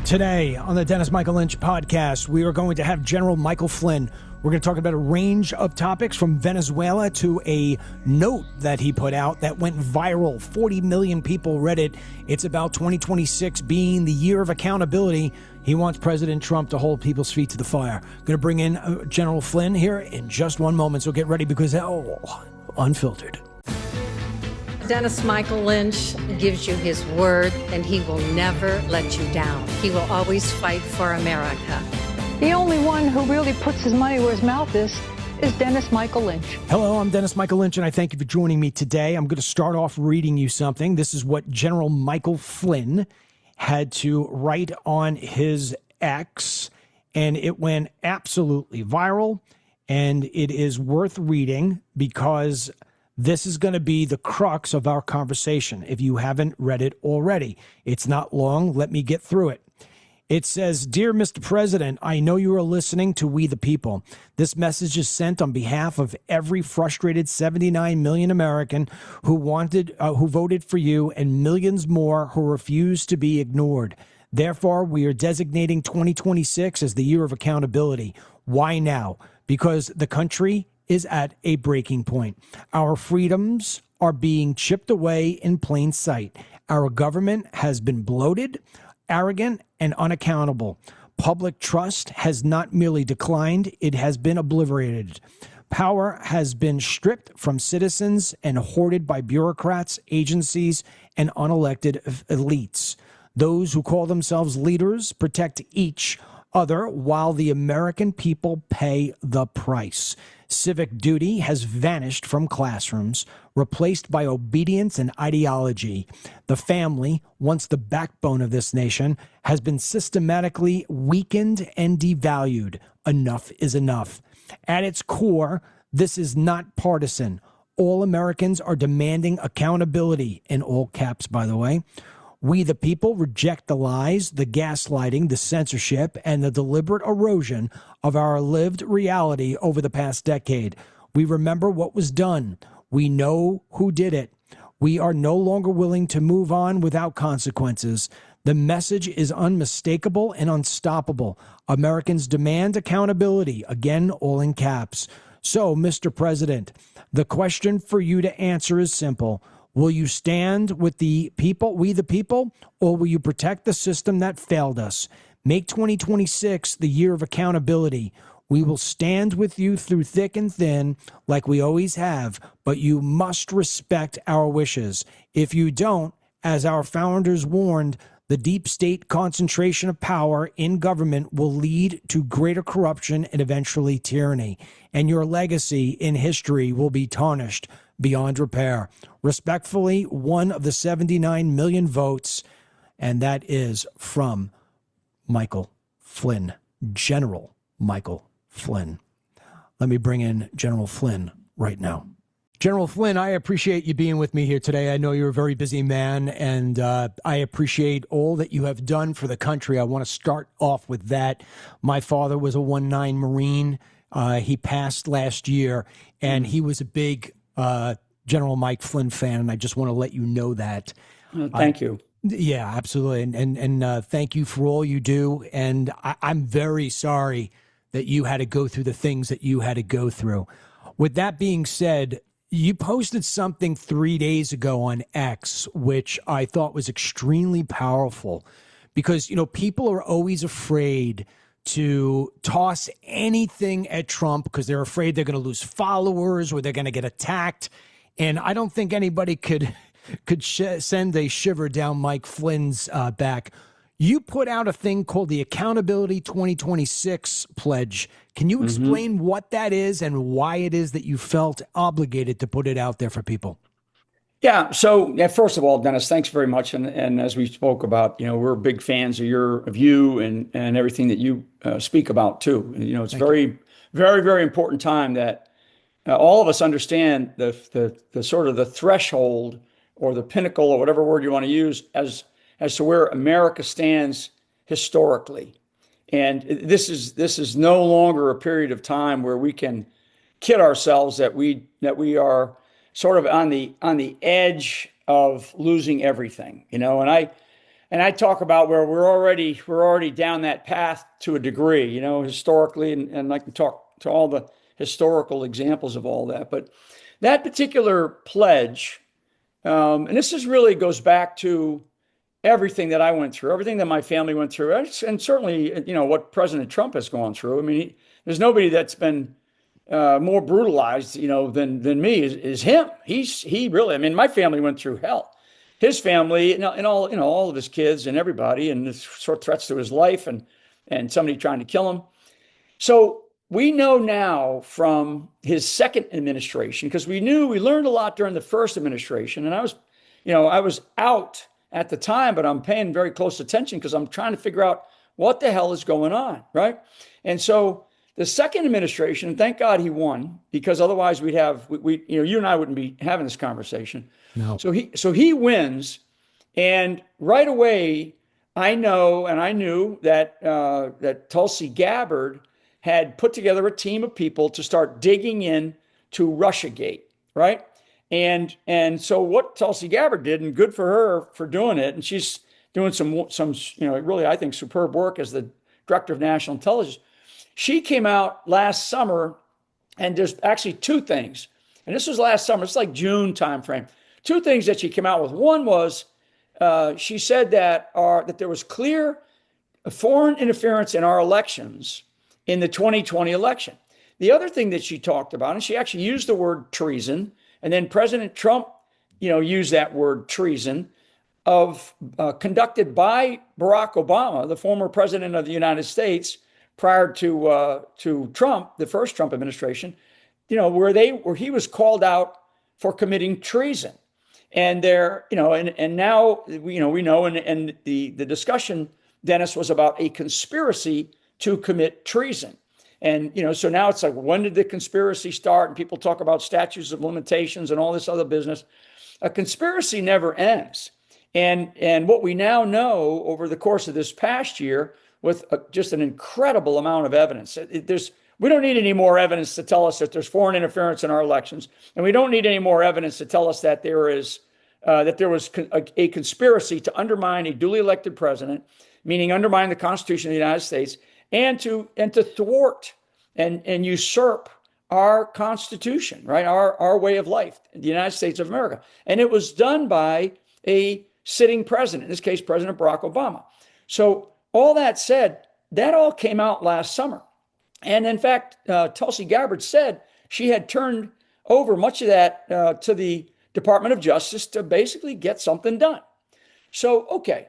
Today on the Dennis Michael Lynch podcast, we are going to have General Michael Flynn. We're going to talk about a range of topics from Venezuela to a note that he put out that went viral. 40 million people read it. It's about 2026 being the year of accountability. He wants President Trump to hold people's feet to the fire. Going to bring in General Flynn here in just one moment, so get ready because, unfiltered. Dennis Michael Lynch gives you his word, and he will never let you down. He will always fight for America. The only one who really puts his money where his mouth is Dennis Michael Lynch. Hello, I'm Dennis Michael Lynch, and I thank you for joining me today. I'm going to start off reading you something. This is what General Michael Flynn had to write on his X, and it went absolutely viral, and it is worth reading because this is going to be the crux of our conversation if you haven't read it already. It's not long. Let me get through it. It says, "Dear Mr. President, I know you are listening to We the People. This message is sent on behalf of every frustrated 79 million American who voted for you and millions more who refuse to be ignored. Therefore, we are designating 2026 as the year of accountability. Why now? Because the country is at a breaking point. Our freedoms are being chipped away in plain sight. Our government has been bloated, arrogant, and unaccountable. Public trust has not merely declined, it has been obliterated. Power has been stripped from citizens and hoarded by bureaucrats, agencies, and unelected elites. Those who call themselves leaders protect each other while the American people pay the price. Civic duty has vanished from classrooms, replaced by obedience and ideology. The family, once the backbone of this nation, has been systematically weakened and devalued. Enough is enough. At its core, this is not partisan. All Americans are demanding accountability, in all caps, by the way. We, the people, reject the lies, the gaslighting, the censorship, and the deliberate erosion of our lived reality over the past decade. We remember what was done. We know who did it. We are no longer willing to move on without consequences. The message is unmistakable and unstoppable. Americans demand accountability, again, all in caps. So, Mr. President, the question for you to answer is simple. Will you stand with the people, we the people, or will you protect the system that failed us? Make 2026 the year of accountability. We will stand with you through thick and thin, like we always have, but you must respect our wishes. If you don't, as our founders warned, the deep state concentration of power in government will lead to greater corruption and eventually tyranny, and your legacy in history will be tarnished beyond repair. Respectfully, one of the 79 million votes, and that is from Michael Flynn, General Michael Flynn. Let me bring in General Flynn right now. General Flynn, I appreciate you being with me here today. I know you're a very busy man, and I appreciate all that you have done for the country. I want to start off with that. My father was a 1-9 Marine. He passed last year, and he was a big General Mike Flynn fan, and I just want to let you know that. Thank you. Yeah, absolutely. And thank you for all you do. And I'm very sorry that you had to go through the things that you had to go through. With that being said, you posted something 3 days ago on X, which I thought was extremely powerful because, you know, people are always afraid to toss anything at Trump because they're afraid they're going to lose followers or they're going to get attacked. And I don't think anybody could send a shiver down Mike Flynn's back. You put out a thing called the Accountability 2026 Pledge. Can you explain what that is and why it is that you felt obligated to put it out there for people? Yeah. So first of all, Dennis, thanks very much. And as we spoke about, you know, we're big fans of you and everything that you speak about too. And, you know, it's very, very important time that all of us understand the sort of the threshold or the pinnacle or whatever word you want to use as to where America stands historically. And this is no longer a period of time where we can kid ourselves that we are sort of on the edge of losing everything, you know. And and I talk about where we're already down that path to a degree, historically, and I can talk to all the historical examples of all that. But that particular pledge, and this is really goes back to everything that I went through, everything that my family went through, and certainly, what President Trump has gone through. I mean, there's nobody that's been more brutalized, than me is him. He really. I mean, my family went through hell. His family, and all of his kids and everybody, and the sort of threats to his life, and somebody trying to kill him. So we know now from his second administration, because we learned a lot during the first administration, and I was out at the time, but I'm paying very close attention because I'm trying to figure out what the hell is going on, right? And so the second administration, and thank God he won, because otherwise you and I wouldn't be having this conversation. No. So he wins, and right away I knew that Tulsi Gabbard had put together a team of people to start digging in to Russiagate, right? And so what Tulsi Gabbard did, and good for her for doing it, and she's doing some really, I think, superb work as the director of national intelligence. She came out last summer, and there's actually two things, and this was last summer. It's like June timeframe. Two things that she came out with. One was she said that there was clear foreign interference in our elections in the 2020 election. The other thing that she talked about, and she actually used the word treason, and then President Trump, used that word treason, conducted by Barack Obama, the former president of the United States, prior to Trump, the first Trump administration, where he was called out for committing treason. And and now we know, and the discussion, Dennis, was about a conspiracy to commit treason. And, so now it's like, when did the conspiracy start? And people talk about statutes of limitations and all this other business. A conspiracy never ends. And what we now know over the course of this past year, with just an incredible amount of evidence, we don't need any more evidence to tell us that there's foreign interference in our elections. And we don't need any more evidence to tell us that there was a conspiracy to undermine a duly elected president, meaning undermine the Constitution of the United States, and to thwart and usurp our Constitution, right? Our way of life, the United States of America. And it was done by a sitting president, in this case, President Barack Obama. So all that said, that all came out last summer. And in fact, Tulsi Gabbard said she had turned over much of that to the Department of Justice to basically get something done. So, okay.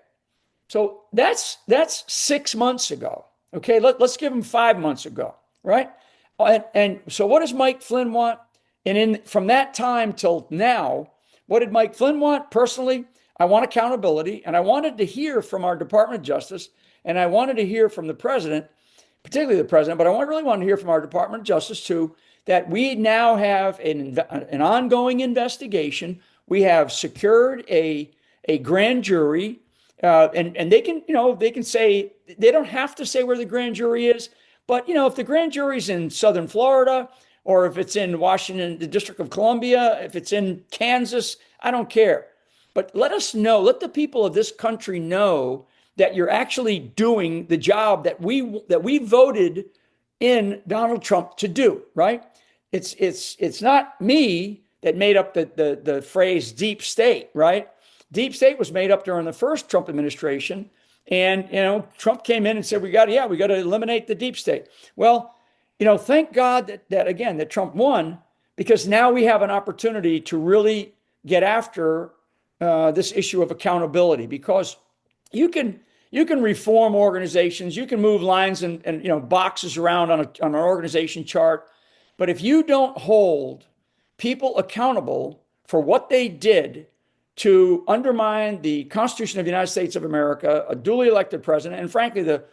So that's 6 months ago. Okay, let's give him 5 months ago, right? And so what does Mike Flynn want? And from that time till now, what did Mike Flynn want? Personally, I want accountability, and I wanted to hear from our Department of Justice, and I wanted to hear from the president, particularly the president, but I really want to hear from our Department of Justice too, that we now have an ongoing investigation. We have secured a grand jury. And they can say, they don't have to say where the grand jury is, but if the grand jury's in Southern Florida, or if it's in Washington, the District of Columbia, if it's in Kansas, I don't care. But let us know, let the people of this country know that you're actually doing the job that we voted in Donald Trump to do, right? It's not me that made up the phrase deep state, right? Deep state was made up during the first Trump administration. And, Trump came in and said, we got to eliminate the deep state. Well, thank God that Trump won, because now we have an opportunity to really get after this issue of accountability, because you can reform organizations, you can move lines and boxes around on an organization chart. But if you don't hold people accountable for what they did to undermine the Constitution of the United States of America, a duly elected president, and frankly, the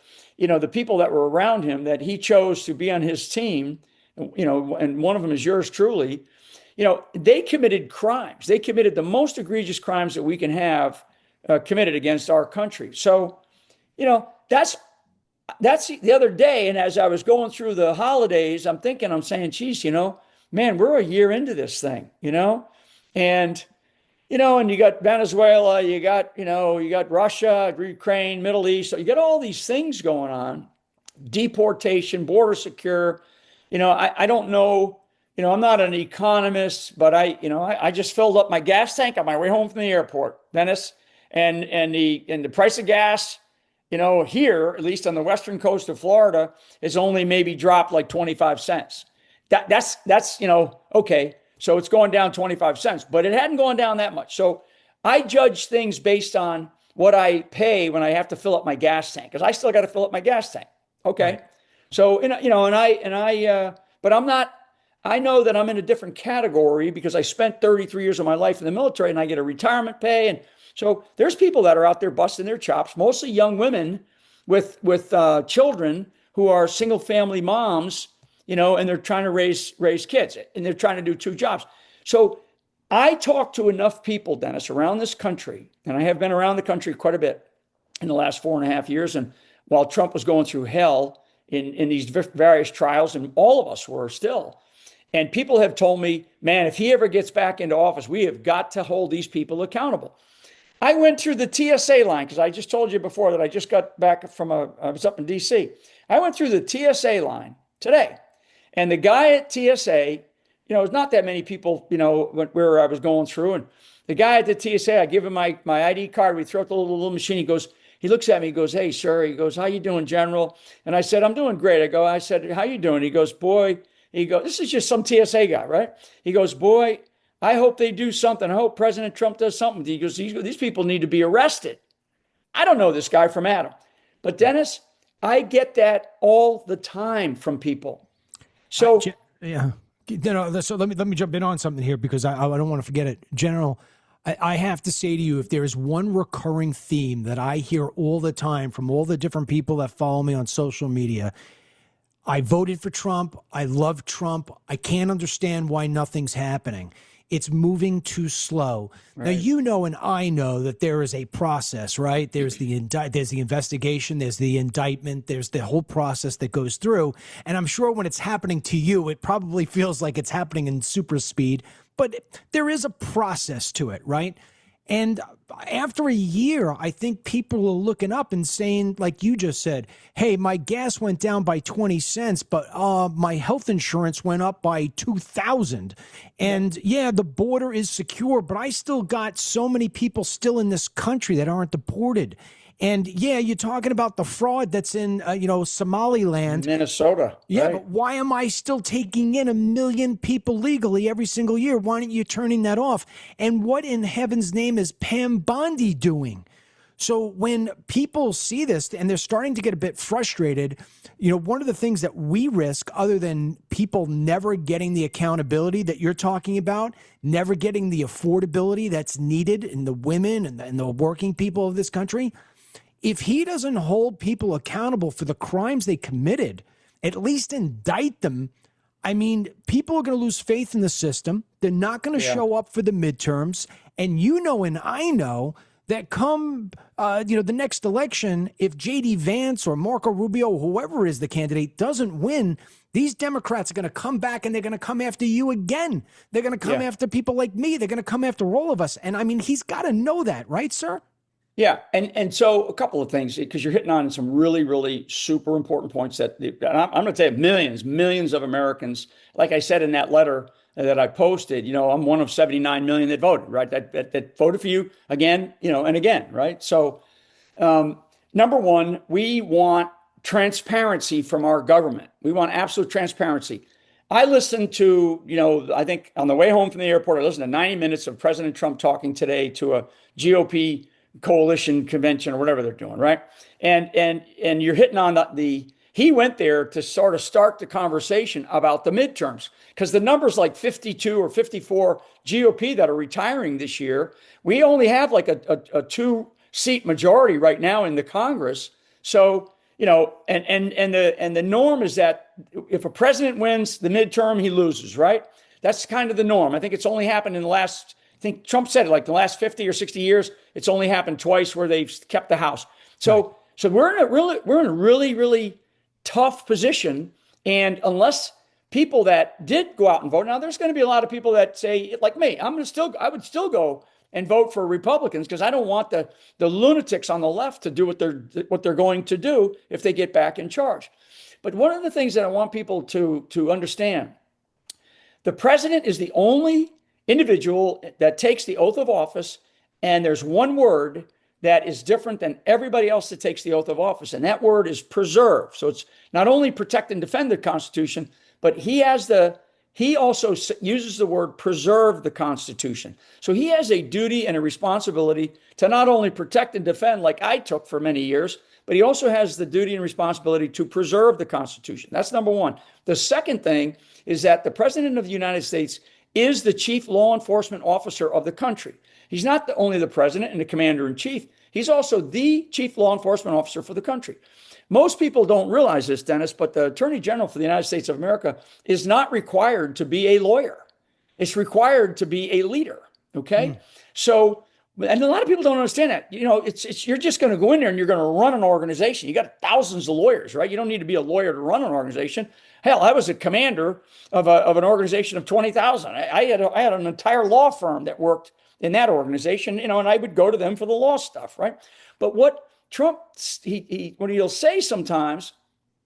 people that were around him that he chose to be on his team, and one of them is yours truly, they committed crimes. They committed the most egregious crimes that we can have committed against our country. So, that's the other day. And as I was going through the holidays, I'm saying, geez, man, we're a year into this thing, and and you got Venezuela, you got Russia, Ukraine, Middle East. So you got all these things going on, deportation, border secure. I don't know. I'm not an economist, but I just filled up my gas tank on my way home from the airport, Dennis, and the price of gas, here, at least on the western coast of Florida, is only maybe dropped like 25 cents. That's okay. So it's going down 25 cents, but it hadn't gone down that much. So I judge things based on what I pay when I have to fill up my gas tank, because I still got to fill up my gas tank. Okay. Right. So, but I'm not, I know that I'm in a different category because I spent 33 years of my life in the military and I get a retirement pay. And so there's people that are out there busting their chops, mostly young women with children who are single family moms, and they're trying to raise kids, and they're trying to do two jobs. So I talk to enough people, Dennis, around this country, and I have been around the country quite a bit in the last 4.5 years. And while Trump was going through hell in these various trials, and all of us were still, and people have told me, man, if he ever gets back into office, we have got to hold these people accountable. I went through the TSA line because I just told you before that I just got back I was up in DC. I went through the TSA line today, and the guy at TSA, there's not that many people, where I was going through, and the guy at the TSA, I give him my ID card. We throw it the little machine. He looks at me. He goes, "Hey, sir." He goes, "How you doing, General?" And I said, "I'm doing great." I said, "How you doing?" He goes, "Boy." He goes, this is just some TSA guy, right? He goes, "Boy, I hope they do something. I hope President Trump does something." He goes, these people need to be arrested. I don't know this guy from Adam. But Dennis, I get that all the time from people. So, yeah. So let me jump in on something here because I don't want to forget it. General, I have to say to you, if there is one recurring theme that I hear all the time from all the different people that follow me on social media, I voted for Trump. I love Trump. I can't understand why nothing's happening. It's moving too slow. Right. Now, and I know that there is a process, right? There's the investigation, there's the indictment, there's the whole process that goes through. And I'm sure when it's happening to you, it probably feels like it's happening in super speed, but there is a process to it, right? And after a year, I think people are looking up and saying, like you just said, hey, my gas went down by 20 cents, but my health insurance went up by 2,000. And yeah, the border is secure, but I still got so many people still in this country that aren't deported. And yeah, you're talking about the fraud that's in, Somaliland. Minnesota. Yeah, right. But why am I still taking in 1 million people legally every single year? Why aren't you turning that off? And what in heaven's name is Pam Bondi doing? So when people see this and they're starting to get a bit frustrated, one of the things that we risk, other than people never getting the accountability that you're talking about, never getting the affordability that's needed in the women and the working people of this country, if he doesn't hold people accountable for the crimes they committed, at least indict them, I mean, people are going to lose faith in the system. They're not going to show up for the midterms. And and I know that come, the next election, if J.D. Vance or Marco Rubio, whoever is the candidate, doesn't win, these Democrats are going to come back and they're going to come after you again. They're going to come after people like me. They're going to come after all of us. And I mean, he's got to know that, right, sir? Yeah. And so a couple of things, because you're hitting on some really, really super important points that I'm going to tell you, millions of Americans, like I said in that letter that I posted, I'm one of 79 million that voted, right? That voted for you again, and again, right? So number one, we want transparency from our government. We want absolute transparency. I listened to, I think on the way home from the airport, I listened to 90 minutes of President Trump talking today to a GOP coalition convention or whatever they're doing, right? And you're hitting on he went there to sort of start the conversation about the midterms, because the numbers like 52 or 54 GOP that are retiring this year, we only have like a 2-seat majority right now in the Congress. So, and the norm is that if a president wins the midterm, he loses, right? That's kind of the norm. I think it's only happened in the last, I think Trump said it, like the last 50 or 60 years, it's only happened twice where they've kept the House. So we're in a really, really tough position. And unless people that did go out and vote, now there's going to be a lot of people that say, like me, I would still go and vote for Republicans because I don't want the lunatics on the left to do what they're going to do if they get back in charge. But one of the things that I want people to understand, the president is the only individual that takes the oath of office, and there's one word that is different than everybody else that takes the oath of office, and that word is preserve. So it's not only protect and defend the Constitution, but he also uses the word preserve the Constitution. So he has a duty and a responsibility to not only protect and defend like I took for many years, but he also has the duty and responsibility to preserve the Constitution. That's number one. The second thing is that the President of the United States is the chief law enforcement officer of the country. He's not only the president and the commander in chief, he's also the chief law enforcement officer for the country. Most people don't realize this, Dennis, but the Attorney General for the United States of America is not required to be a lawyer. It's required to be a leader. Okay. So, and a lot of people don't understand that. You're just going to go in there and you're going to run an organization. You got thousands of lawyers, right? You don't need to be a lawyer to run an organization. Hell, I was a commander of an organization of 20,000. I had an entire law firm that worked in that organization, and I would go to them for the law stuff, right? But what Trump, what he'll say sometimes,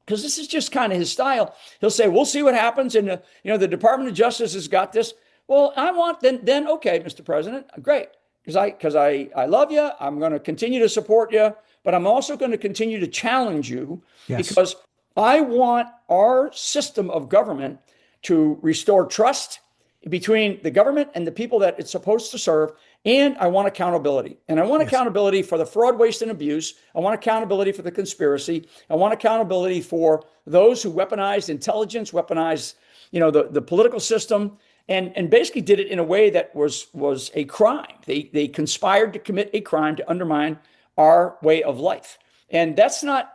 because this is just kind of his style, he'll say, we'll see what happens. And, the Department of Justice has got this. Well, I want, then okay, Mr. President, great. Because I love you. I'm going to continue to support you, but I'm also going to continue to challenge you because I want our system of government to restore trust between the government and the people that it's supposed to serve. And I want accountability. And I want accountability for the fraud, waste, and abuse. I want accountability for the conspiracy. I want accountability for those who weaponized intelligence, weaponized, the political system, and basically did it in a way that was a crime. They conspired to commit a crime to undermine our way of life. And that's not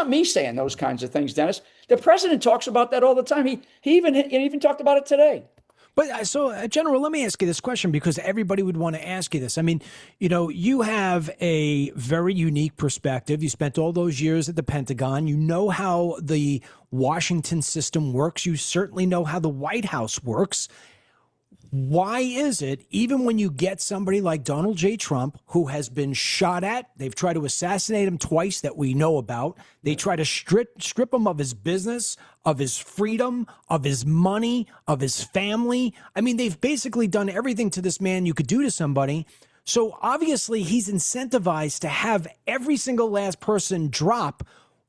me saying those kinds of things, Dennis. The president talks about that all the time. He even talked about it today. But so, General, let me ask you this question because everybody would want to ask you this. I mean, you have a very unique perspective. You spent all those years at the Pentagon. You know how the Washington system works. You certainly know how the White House works. Why is it, even when you get somebody like Donald J. Trump, who has been shot at, they've tried to assassinate him twice that we know about, they try to strip him of his business, of his freedom, of his money, of his family. I mean, they've basically done everything to this man you could do to somebody. So obviously he's incentivized to have every single last person drop.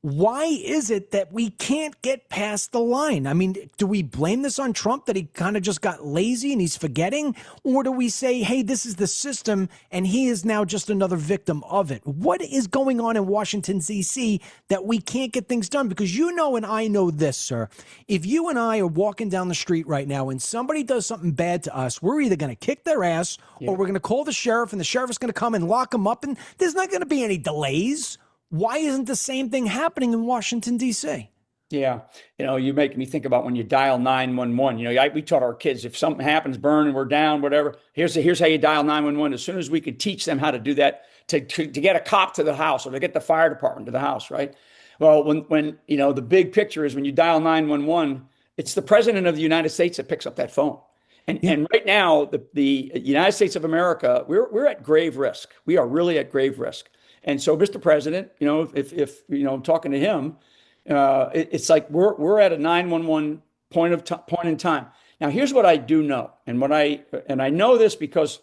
Why is it that we can't get past the line? I mean, do we blame this on Trump that he kind of just got lazy and he's forgetting? Or do we say, hey, this is the system and he is now just another victim of it? What is going on in Washington, D.C. that we can't get things done? Because and I know this, sir. If you and I are walking down the street right now and somebody does something bad to us, we're either going to kick their ass or we're going to call the sheriff and the sheriff is going to come and lock them up and there's not going to be any delays. Why isn't the same thing happening in Washington, D.C.? Yeah. You make me think about when you dial 911. We taught our kids, if something happens, burn and we're down, whatever, here's how you dial 911. As soon as we could teach them how to do that, to get a cop to the house or to get the fire department to the house, right? Well, when the big picture is when you dial 911, it's the president of the United States that picks up that phone. And right now, the United States of America, we're at grave risk. We are really at grave risk. And so, Mr. President, if talking to him, it's like we're at a 911 point in time. Now, here's what I do know, and I know this because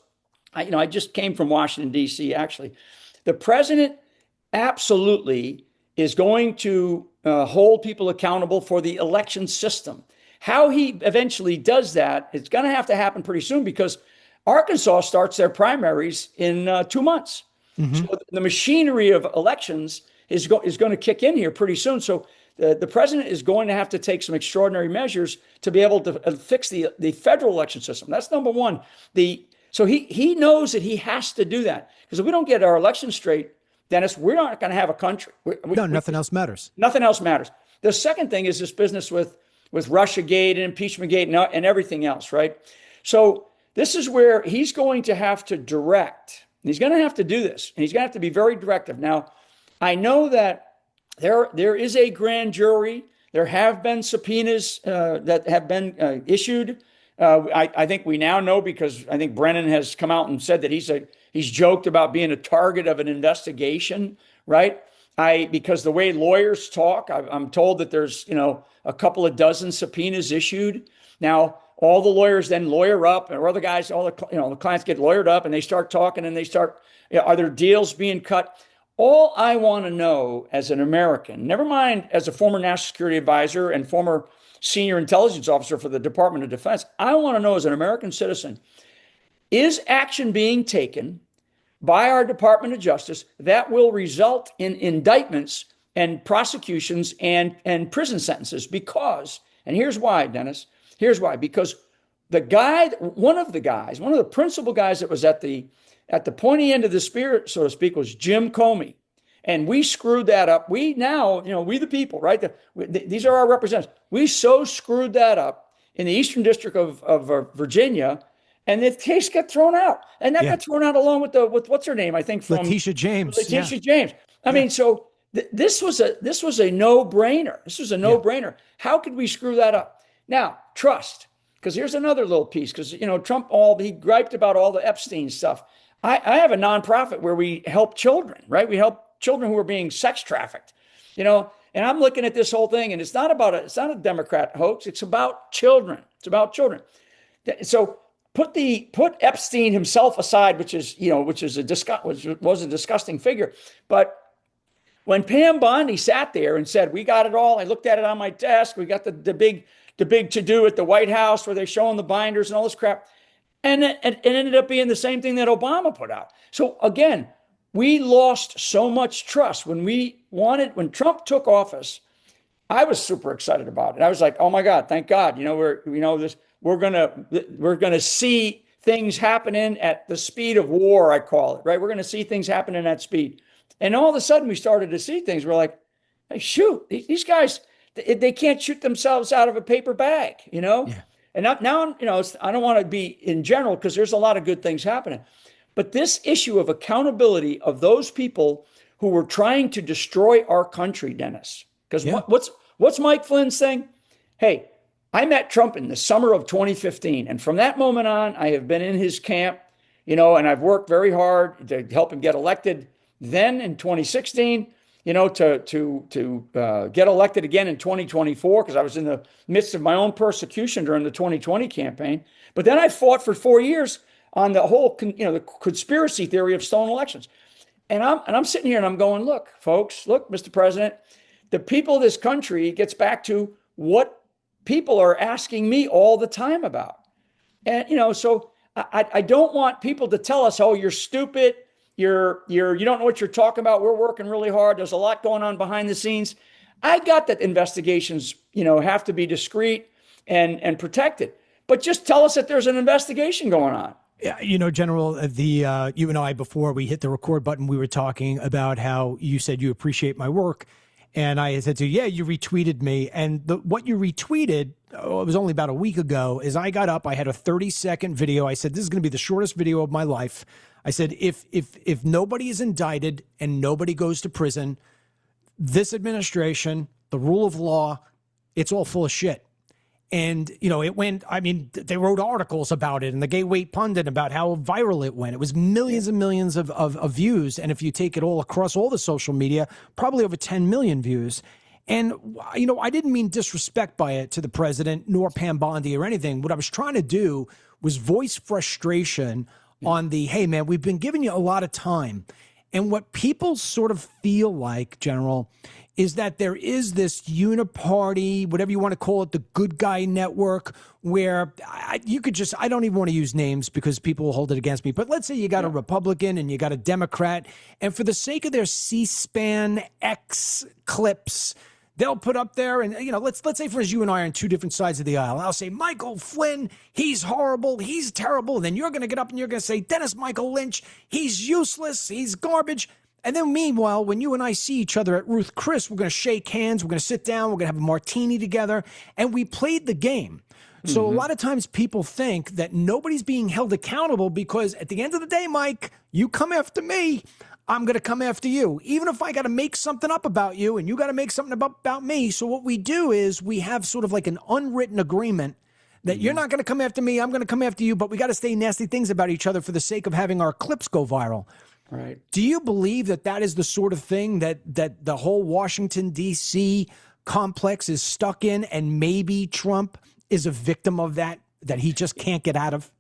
I just came from Washington, D.C. Actually, the president absolutely is going to hold people accountable for the election system. How he eventually does that, it's going to have to happen pretty soon because Arkansas starts their primaries in 2 months. Mm-hmm. So the machinery of elections is going to kick in here pretty soon. So the president is going to have to take some extraordinary measures to be able to fix the federal election system. That's number one. So he knows that he has to do that because if we don't get our election straight, Dennis, we're not going to have a country. Nothing else matters. Nothing else matters. The second thing is this business with Russiagate and Impeachmentgate and everything else, right? So this is where he's going to have to direct. He's going to have to do this, and he's going to have to be very directive. Now, I know that there is a grand jury. There have been subpoenas that have been issued I think we now know, because I think Brennan has come out and said that he's joked about being a target of an investigation, right? Because the way lawyers talk, I'm told that there's, a couple of dozen subpoenas issued. Now, all the lawyers then lawyer up, or other guys, the clients get lawyered up, and they start talking, and they start, are there deals being cut? All I want to know as an American, never mind as a former national security advisor and former senior intelligence officer for the Department of Defense, I want to know as an American citizen, is action being taken by our Department of Justice that will result in indictments and prosecutions and prison sentences? Because, and here's why, Dennis, because one of the principal guys that was at the pointy end of the spear, so to speak, was Jim Comey. And we screwed that up. We now, we the people, right? These are our representatives. We so screwed that up in the Eastern District of Virginia, and the case got thrown out. And that got thrown out along with what's her name? I think from Letitia James. James. I mean, so this was a no-brainer. This was a no-brainer. How could we screw that up? Now, trust, because here's another little piece. Because Trump, he griped about all the Epstein stuff. I have a nonprofit where we help children, right? We help children who are being sex trafficked, and I'm looking at this whole thing, and it's not a Democrat hoax. It's about children. So put Epstein himself aside, which was a disgusting figure. But when Pam Bondi sat there and said, "We got it all," I looked at it on my desk. We got the big to-do at the White House where they're showing the binders and all this crap. And it ended up being the same thing that Obama put out. So again, we lost so much trust when Trump took office. I was super excited about it. I was like, "Oh my God, thank God! We're gonna see things happening at the speed of war, I call it, right? We're gonna see things happening at speed." And all of a sudden, we started to see things. We're like, "Hey, shoot! These guys, they can't shoot themselves out of a paper bag, Yeah. And now, I don't want to be in general, because there's a lot of good things happening. But this issue of accountability of those people who were trying to destroy our country, Dennis, because what's Mike Flynn's thing? Hey, I met Trump in the summer of 2015. And from that moment on, I have been in his camp, and I've worked very hard to help him get elected then in 2016. To get elected again in 2024, because I was in the midst of my own persecution during the 2020 campaign. But then I fought for 4 years on the whole, the conspiracy theory of stolen elections. And I'm sitting here and I'm going, look, folks, Mr. President, the people of this country gets back to what people are asking me all the time about. And, so I don't want people to tell us, "Oh, you're stupid. You don't know what you're talking about. We're working really hard. There's a lot going on behind the scenes." I got that investigations, have to be discreet and protected, but just tell us that there's an investigation going on. Yeah, General, you and I, before we hit the record button, we were talking about how you said you appreciate my work. And I said to you, you retweeted me. And what you retweeted, it was only about a week ago, is I got up, I had a 30-second video. I said, this is going to be the shortest video of my life. I said, if nobody is indicted and nobody goes to prison, this administration, the rule of law, it's all full of shit. And, it went, they wrote articles about it in the Gateway Pundit about how viral it went. It was millions and millions of views. And if you take it all across all the social media, probably over 10 million views. And, I didn't mean disrespect by it to the president nor Pam Bondi or anything. What I was trying to do was voice frustration on hey, man, we've been giving you a lot of time. And what people sort of feel like, General, is that there is this uniparty, whatever you want to call it, the good guy network, where I don't even want to use names because people will hold it against me. But let's say you got a Republican and you got a Democrat, and for the sake of their C-SPAN X clips, they'll put up there and, let's say, for instance, you and I are on two different sides of the aisle. I'll say, Michael Flynn, he's horrible, he's terrible. And then you're going to get up and you're going to say, Dennis Michael Lynch, he's useless, he's garbage. And then meanwhile, when you and I see each other at Ruth Chris, we're going to shake hands, we're going to sit down, we're going to have a martini together, and we played the game. So a lot of times people think that nobody's being held accountable because at the end of the day, Mike, you come after me, I'm going to come after you, even if I got to make something up about you and you got to make something about me. So what we do is we have sort of like an unwritten agreement that you're not going to come after me, I'm going to come after you, but we got to say nasty things about each other for the sake of having our clips go viral. Right. Do you believe that that is the sort of thing that the whole Washington, D.C. complex is stuck in, and maybe Trump is a victim of that he just can't get out of?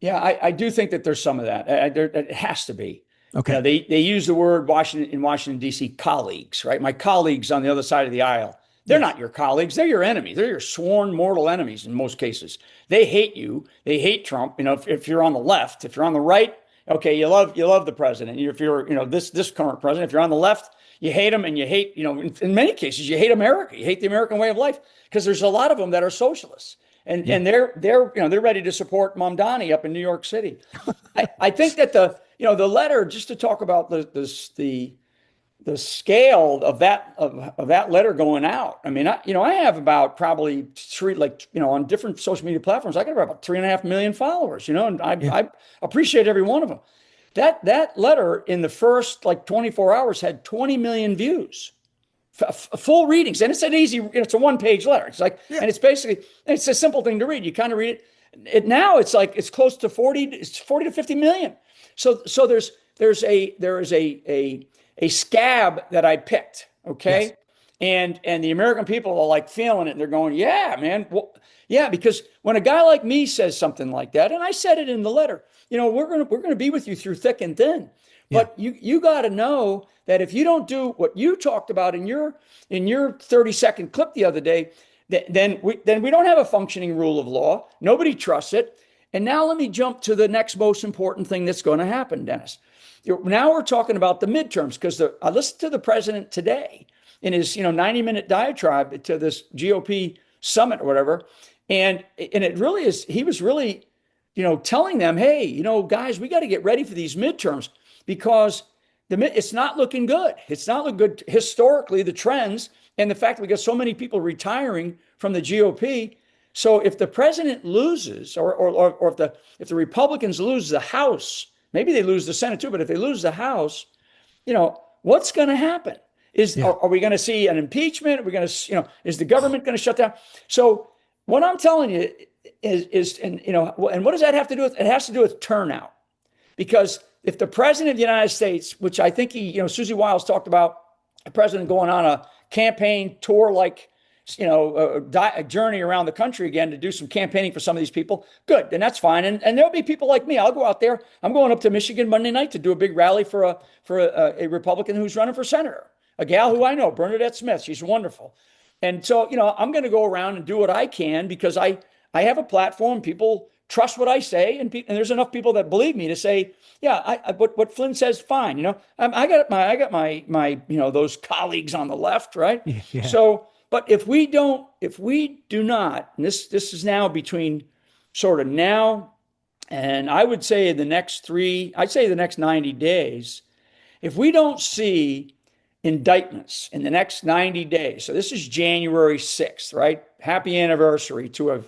Yeah, I do think that there's some of that. It has to be. Okay. You know, they use the word in Washington, D.C., colleagues, right? My colleagues on the other side of the aisle, they're not your colleagues. They're your enemies. They're your sworn mortal enemies in most cases. They hate you. They hate Trump. You know, if you're on the left, if you're on the right, okay, you love the president. If you're, this current president, if you're on the left, you hate him, and you hate, in many cases, you hate America. You hate the American way of life, because there's a lot of them that are socialists. And they're ready to support Mamdani up in New York City. I think that the letter, just to talk about the scale of that letter going out. I mean, I have about probably on different social media platforms, I got about 3.5 million followers, and I appreciate every one of them. That letter in the first 24 hours had 20 million views. Full readings, and it's an easy. It's a one-page letter. It's and it's a simple thing to read. You kind of read it. Now it's close to 40 to 50 million. So there is a scab that I picked. Okay, yes. And the American people are feeling it, and they're going, yeah, man, well, yeah, because when a guy like me says something like that, and I said it in the letter, we're gonna be with you through thick and thin. But you got to know that if you don't do what you talked about in your 30-second clip the other day, then we don't have a functioning rule of law. Nobody trusts it. And now let me jump to the next most important thing that's going to happen, Dennis. Now we're talking about the midterms, because I listened to the president today in his 90-minute diatribe to this GOP summit or whatever, and it really is. He was really telling them, hey, guys, we got to get ready for these midterms, because it's not looking good. It's not looking good historically, the trends, and the fact that we got so many people retiring from the GOP. So if the president loses, or if the Republicans lose the House, maybe they lose the Senate too, but if they lose the House, what's going to happen? Are we going to see an impeachment? Are we going to, is the government going to shut down? So what I'm telling you is, and what does that have to do with? It has to do with turnout, because if the president of the United States, which I think Susie Wiles talked about, the president going on a campaign tour, a journey around the country again to do some campaigning for some of these people, good, then that's fine. And there'll be people like me. I'll go out there. I'm going up to Michigan Monday night to do a big rally for a Republican who's running for senator, a gal who I know, Bernadette Smith. She's wonderful. And so, I'm going to go around and do what I can, because I have a platform. People trust what I say, and there's enough people that believe me to say, yeah, what Flynn says, fine. I got my those colleagues on the left, right? Yeah. So, but if we do not, and this is now between sort of now and I would say the next 90 days, if we don't see indictments in the next 90 days, so this is January 6th, right? Happy anniversary to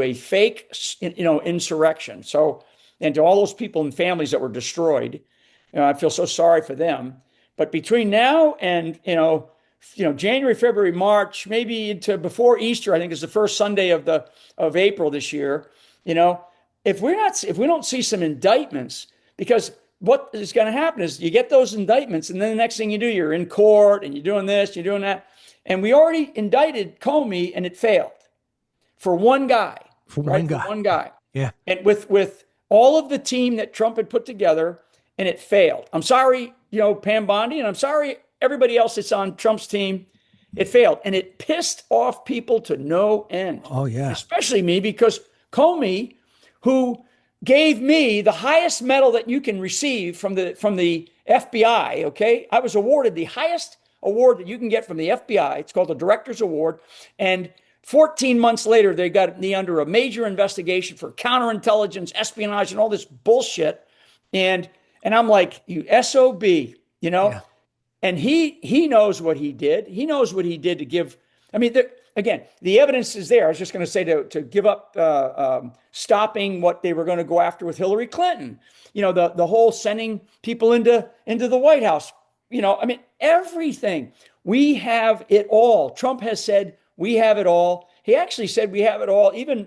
a fake, insurrection. So, and to all those people and families that were destroyed, I feel so sorry for them. But between now and, January, February, March, maybe into before Easter, I think is the first Sunday of April this year, if we don't see some indictments, because what is going to happen is you get those indictments, and then the next thing you do, you're in court and you're doing this, you're doing that. And we already indicted Comey, and it failed. For one guy. For one guy. Yeah. And with all of the team that Trump had put together, and it failed. I'm sorry, Pam Bondi, and I'm sorry, everybody else that's on Trump's team. It failed. And it pissed off people to no end. Oh, yeah. Especially me, because Comey, who gave me the highest medal that you can receive from the FBI, okay? I was awarded the highest award that you can get from the FBI. It's called the Director's Award. And 14 months later, they got me under a major investigation for counterintelligence, espionage, and all this bullshit. And I'm like, you SOB, Yeah. And he knows what he did. He knows what he did to give. I mean, again, the evidence is there. I was just going to say to give up stopping what they were going to go after with Hillary Clinton. The whole sending people into the White House. I mean, everything. We have it all. Trump has said we have it all. He actually said we have it all even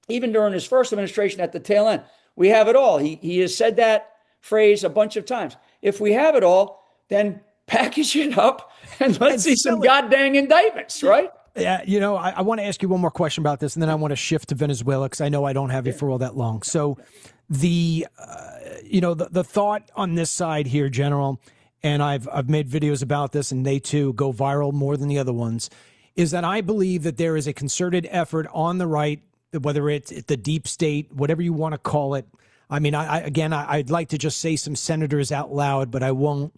even during his first administration at the tail end. We have it all. He has said that phrase a bunch of times. If we have it all, then package it up and let's see some goddamn indictments, right? Yeah, I want to ask you one more question about this, and then I want to shift to Venezuela because I know I don't have you for all that long. So the thought on this side here, General, and I've made videos about this, and they too go viral more than the other ones, is that I believe that there is a concerted effort on the right, whether it's the deep state, whatever you want to call it. I mean, I'd like to just say some senators out loud, but I won't.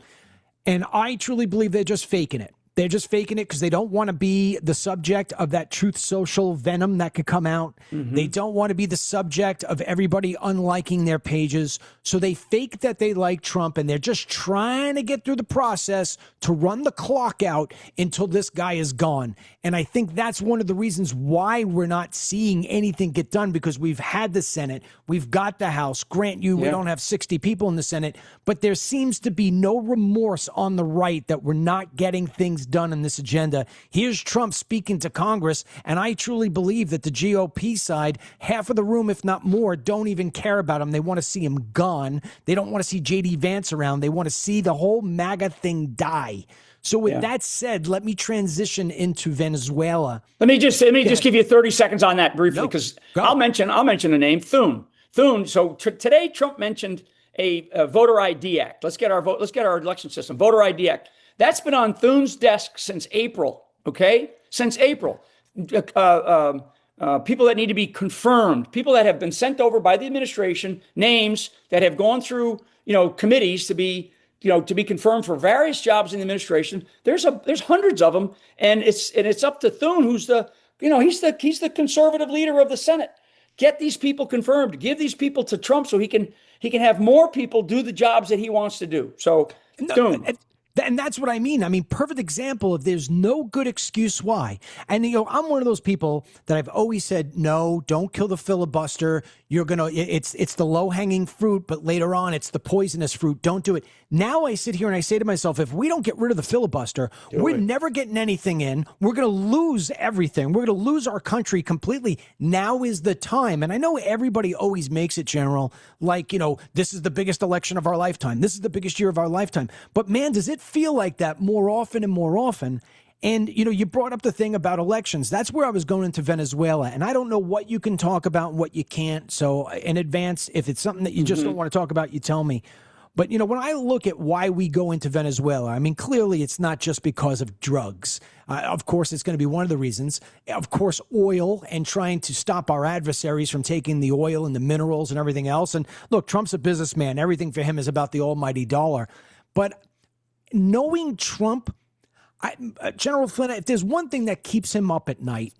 And I truly believe they're just faking it. They're just faking it because they don't want to be the subject of that Truth Social venom that could come out. Mm-hmm. They don't want to be the subject of everybody unliking their pages. So they fake that they like Trump, and they're just trying to get through the process to run the clock out until this guy is gone. And I think that's one of the reasons why we're not seeing anything get done, because we've had the Senate, we've got the House. Grant you, we don't have 60 people in the Senate, but there seems to be no remorse on the right that we're not getting things done in this agenda. Here's Trump speaking to Congress, and I truly believe that the GOP side, half of the room, if not more, don't even care about him. They want to see him gone. They don't want to see J.D. Vance around. They want to see the whole MAGA thing die. So with that said, let me transition into Venezuela. Let me just give you 30 seconds on that briefly, because I'll mention the name Thune. So today Trump mentioned a voter ID act. Let's get our election system voter ID act. That's been on Thune's desk since April. Okay, since April. People that need to be confirmed, people that have been sent over by the administration, names that have gone through committees to be confirmed for various jobs in the administration. There's hundreds of them, and it's up to Thune, who's he's the conservative leader of the Senate. Get these people confirmed. Give these people to Trump so he can have more people do the jobs that he wants to do. So Thune. And that's what I mean. I mean, perfect example of there's no good excuse why. And, I'm one of those people that I've always said, no, don't kill the filibuster. It's the low hanging fruit, but later on, it's the poisonous fruit. Don't do it. Now I sit here and I say to myself, if we don't get rid of the filibuster, we're never getting anything in. We're going to lose everything. We're going to lose our country completely. Now is the time. And I know everybody always makes it, General, like, this is the biggest election of our lifetime. This is the biggest year of our lifetime. But man, does it feel like that more often and more often? And, you brought up the thing about elections. That's where I was going into Venezuela. And I don't know what you can talk about and what you can't. So in advance, if it's something that you just don't want to talk about, you tell me. But, when I look at why we go into Venezuela, I mean, clearly it's not just because of drugs. Of course, it's going to be one of the reasons. Of course, oil and trying to stop our adversaries from taking the oil and the minerals and everything else. And look, Trump's a businessman. Everything for him is about the almighty dollar. But knowing Trump, General Flynn, if there's one thing that keeps him up at night,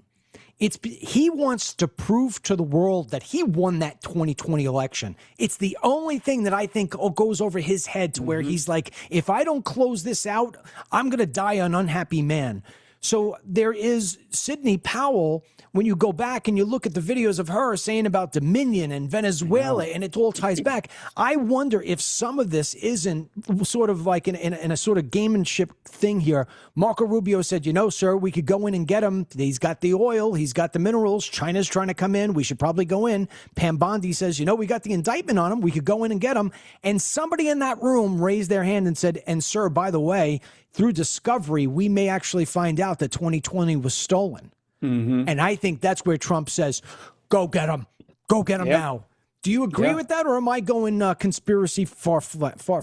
he wants to prove to the world that he won that 2020 election. It's the only thing that I think goes over his head to where he's like, if I don't close this out, I'm going to die an unhappy man. So there is Sidney Powell, when you go back and you look at the videos of her saying about Dominion and Venezuela, and it all ties back. I wonder if some of this isn't sort of like in a sort of gamemanship thing here. Marco Rubio said, sir, we could go in and get him. He's got the oil. He's got the minerals. China's trying to come in. We should probably go in. Pam Bondi says, we got the indictment on him. We could go in and get him. And somebody in that room raised their hand and said, and sir, by the way, through discovery, we may actually find out that 2020 was stolen. Mm-hmm. And I think that's where Trump says, go get him. Go get him now. Do you agree with that, or am I going conspiracy far?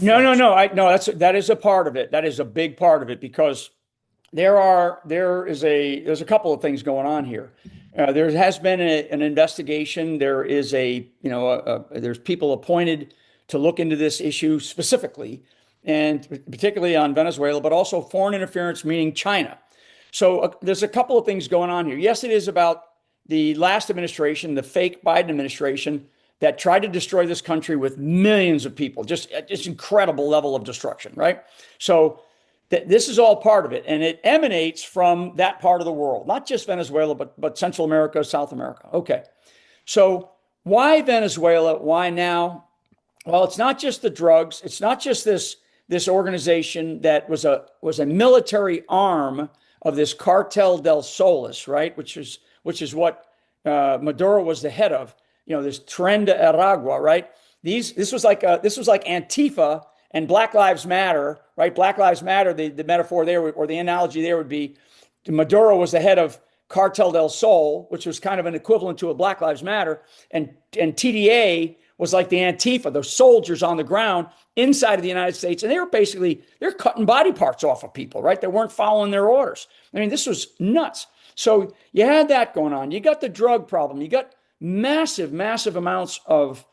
No. That is a part of it. That is a big part of it, because there's a couple of things going on here. There has been an investigation. There is there's people appointed to look into this issue specifically, and particularly on Venezuela, but also foreign interference, meaning China. So there's a couple of things going on here. Yes, it is about the last administration, the fake Biden administration, that tried to destroy this country with millions of people, just incredible level of destruction, right? So this is all part of it, and it emanates from that part of the world, not just Venezuela, but Central America, South America. Okay, so why Venezuela? Why now? Well, it's not just the drugs. It's not just this organization that was a military arm of this Cartel del Solis, right? Which is what Maduro was the head of, this Tren de Aragua, right? This was like Antifa and Black Lives Matter, right? Black Lives Matter, the metaphor there, or the analogy there would be Maduro was the head of Cartel del Sol, which was kind of an equivalent to a Black Lives Matter, and TDA was like the Antifa, the soldiers on the ground inside of the United States, and they're cutting body parts off of people, right? They weren't following their orders. I mean, this was nuts. So you had that going on. You got the drug problem. You got massive amounts of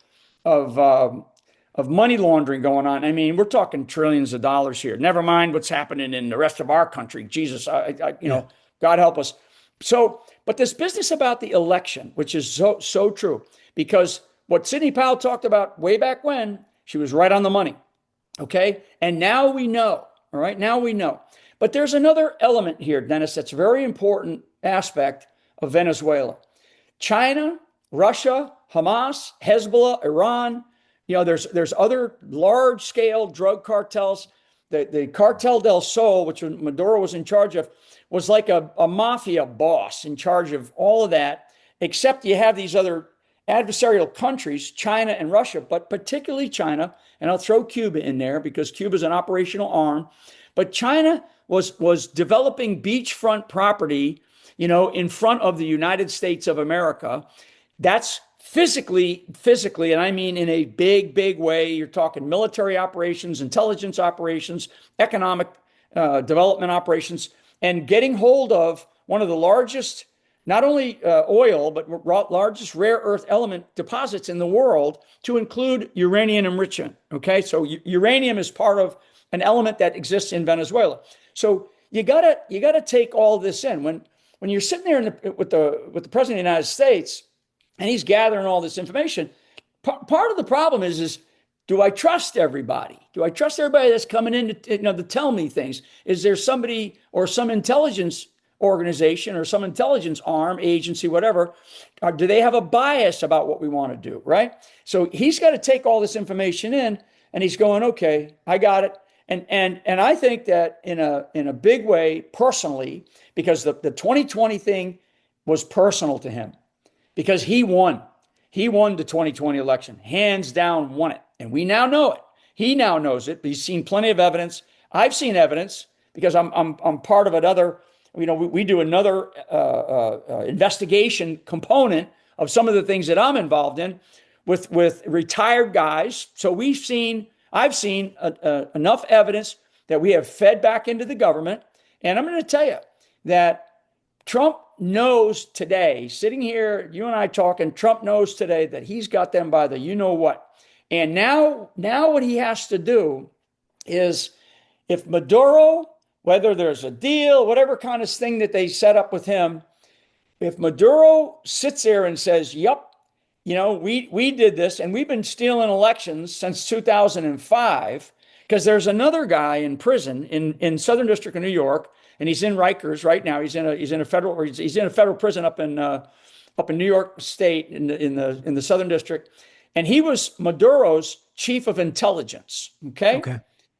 money laundering going on. I mean, we're talking trillions of dollars here. Never mind what's happening in the rest of our country. Jesus, God help us. So, but this business about the election, which is so true, because what Sidney Powell talked about way back when, she was right on the money. Okay. And now we know. All right. Now we know. But there's another element here, Dennis, that's a very important aspect of Venezuela. China, Russia, Hamas, Hezbollah, Iran, there's other large-scale drug cartels. The Cartel del Sol, which Maduro was in charge of, was like a mafia boss in charge of all of that, except you have these other adversarial countries, China and Russia, but particularly China, and I'll throw Cuba in there because Cuba is an operational arm. But China was developing beachfront property, in front of the United States of America. That's physically, and I mean in a big way. You're talking military operations, intelligence operations, economic development operations, and getting hold of one of the largest, not only oil, but largest rare earth element deposits in the world, to include uranium enrichment. Okay, so uranium is part of an element that exists in Venezuela. So you gotta take all this in when you're sitting there with the president of the United States, and he's gathering all this information. Part of the problem is do I trust everybody? Do I trust everybody that's coming in to tell me things? Is there somebody or some intelligence organization or some intelligence arm, agency, whatever, do they have a bias about what we want to do, right? So he's got to take all this information in, and he's going, okay, I got it. And I think that in a big way, personally, because the 2020 thing was personal to him, because he won. He won the 2020 election, hands down won it. And we now know it. He now knows it. He's seen plenty of evidence. I've seen evidence because I'm part of another, we do another investigation component of some of the things that I'm involved in with retired guys. So I've seen enough evidence that we have fed back into the government. And I'm going to tell you that Trump knows today, sitting here, you and I talking, Trump knows today that he's got them by the you-know-what. And now what he has to do is, if Maduro, whether there's a deal, whatever kind of thing that they set up with him, if Maduro sits there and says, yep, we did this, and we've been stealing elections since 2005, because there's another guy in prison in Southern District of New York, and he's in Rikers right now. He's in a federal prison up in New York State in the Southern District, and he was Maduro's chief of intelligence. Okay.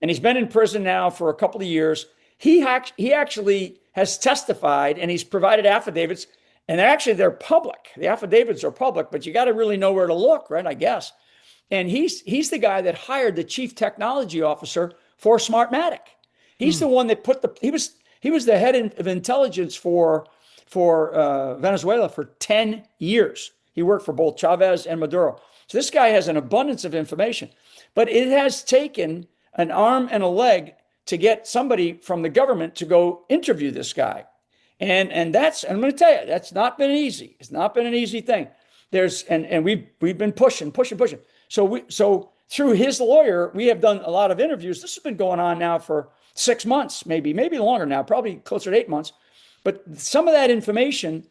And he's been in prison now for a couple of years. He actually has testified, and he's provided affidavits, and they're public. The affidavits are public, but you got to really know where to look, right? I guess. And he's the guy that hired the chief technology officer for Smartmatic. He's the one that he was the head of intelligence for Venezuela for 10 years. He worked for both Chavez and Maduro. So this guy has an abundance of information, but it has taken an arm and a leg to get somebody from the government to go interview this guy. And I'm going to tell you, that's not been easy. It's not been an easy thing. And we've been pushing. So through his lawyer, we have done a lot of interviews. This has been going on now for 6 months, maybe longer now, probably closer to 8 months. But some of that information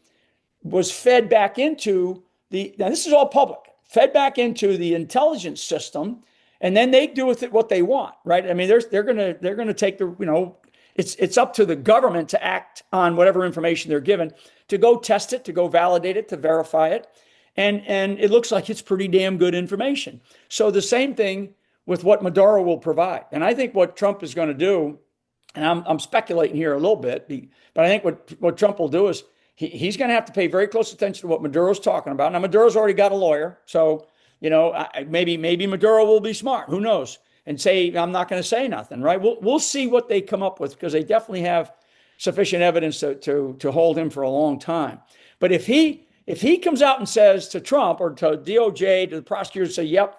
was fed back into now this is all public, fed back into the intelligence system, and then they do with it what they want, right? I mean, they're gonna take it's up to the government to act on whatever information they're given, to go test it, to go validate it, to verify it. And it looks like it's pretty damn good information. So the same thing with what Maduro will provide. And I think what Trump is going to do, and I'm speculating here a little bit, but I think what Trump will do is he's going to have to pay very close attention to what Maduro's talking about. Now, Maduro's already got a lawyer, so maybe Maduro will be smart. Who knows? And say I'm not going to say nothing, right? We'll see what they come up with, because they definitely have sufficient evidence to hold him for a long time. But if he comes out and says to Trump or to DOJ, to the prosecutors, say, "Yep,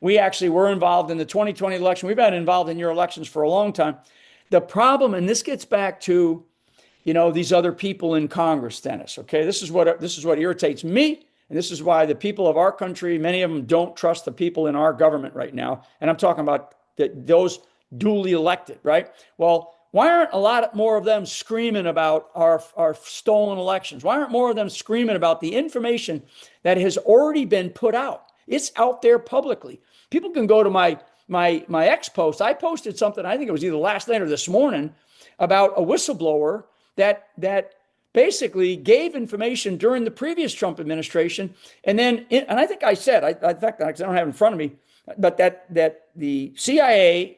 we actually were involved in the 2020 election. We've been involved in your elections for a long time." The problem, and this gets back to these other people in Congress, Dennis. Okay, this is what irritates me, and this is why the people of our country, many of them, don't trust the people in our government right now. And I'm talking about those duly elected, right? Well, why aren't a lot more of them screaming about our stolen elections? Why aren't more of them screaming about the information that has already been put out? It's out there publicly. People can go to my X post. I posted something, I think it was either last night or this morning, about a whistleblower that basically gave information during the previous Trump administration. And I think I said, in fact, I don't have it in front of me, but that the CIA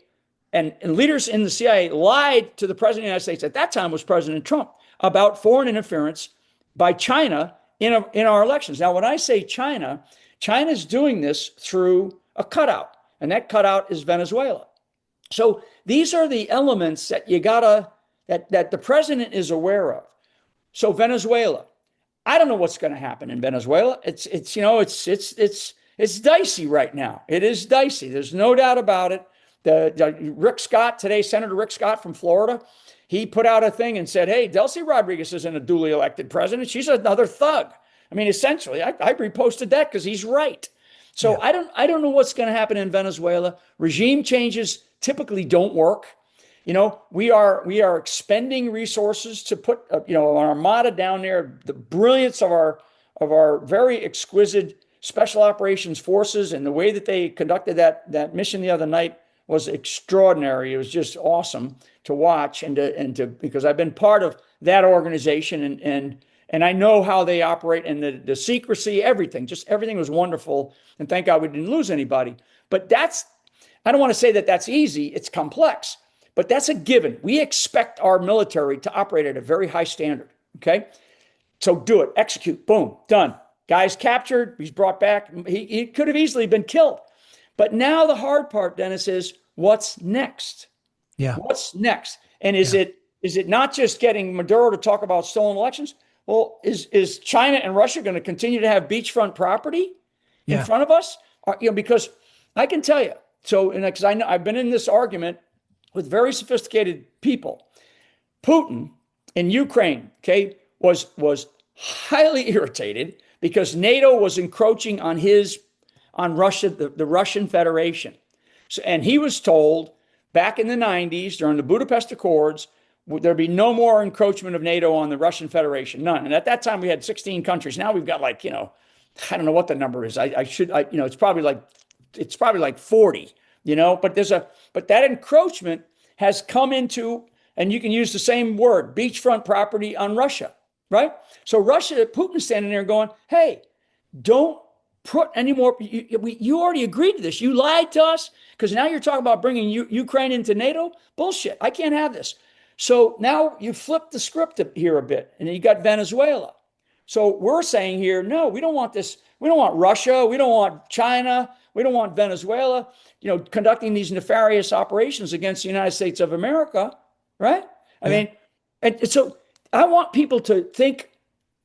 and leaders in the CIA lied to the president of the United States, at that time was President Trump, about foreign interference by China in our elections. Now, when I say China's doing this through a cutout, and that cutout is Venezuela. So these are the elements that that the president is aware of. So Venezuela, I don't know what's going to happen in Venezuela. It's dicey right now. It is dicey. There's no doubt about it. Rick Scott today, Senator Rick Scott from Florida, he put out a thing and said, "Hey, Delcy Rodriguez isn't a duly elected president. She's another thug." I mean, essentially, I reposted that because he's right. So yeah. I don't know what's going to happen in Venezuela. Regime changes typically don't work. We are expending resources to put an armada down there. The brilliance of our very exquisite special operations forces and the way that they conducted that mission the other night was extraordinary. It was just awesome to watch and to because I've been part of that organization and I know how they operate, and the secrecy, everything was wonderful. And thank God we didn't lose anybody. But I don't want to say that that's easy. It's complex, but that's a given. We expect our military to operate at a very high standard. Okay. So do it, execute, boom, done. Guy's captured. He's brought back. He could have easily been killed. But now the hard part, Dennis, is what's next? Yeah. What's next? And is it not just getting Maduro to talk about stolen elections? Well, is China and Russia going to continue to have beachfront property in front of us? Because I can tell you, because I know I've been in this argument with very sophisticated people. Putin in Ukraine, was highly irritated because NATO was encroaching on Russia, the Russian Federation. So, and he was told back in the 90s during the Budapest Accords, there'd be no more encroachment of NATO on the Russian Federation, none. And at that time we had 16 countries. Now we've got I don't know what the number is. It's probably like 40, but but that encroachment has come into, and you can use the same word, beachfront property on Russia, right? So Putin's standing there going, "Hey, don't put any more, you already agreed to this. You lied to us because now you're talking about bringing Ukraine into NATO? Bullshit. I can't have this." So now you flip the script here a bit, and you got Venezuela. So we're saying here, no, we don't want this. We don't want Russia. We don't want China. We don't want Venezuela, conducting these nefarious operations against the United States of America, right? I mean, and so I want people to think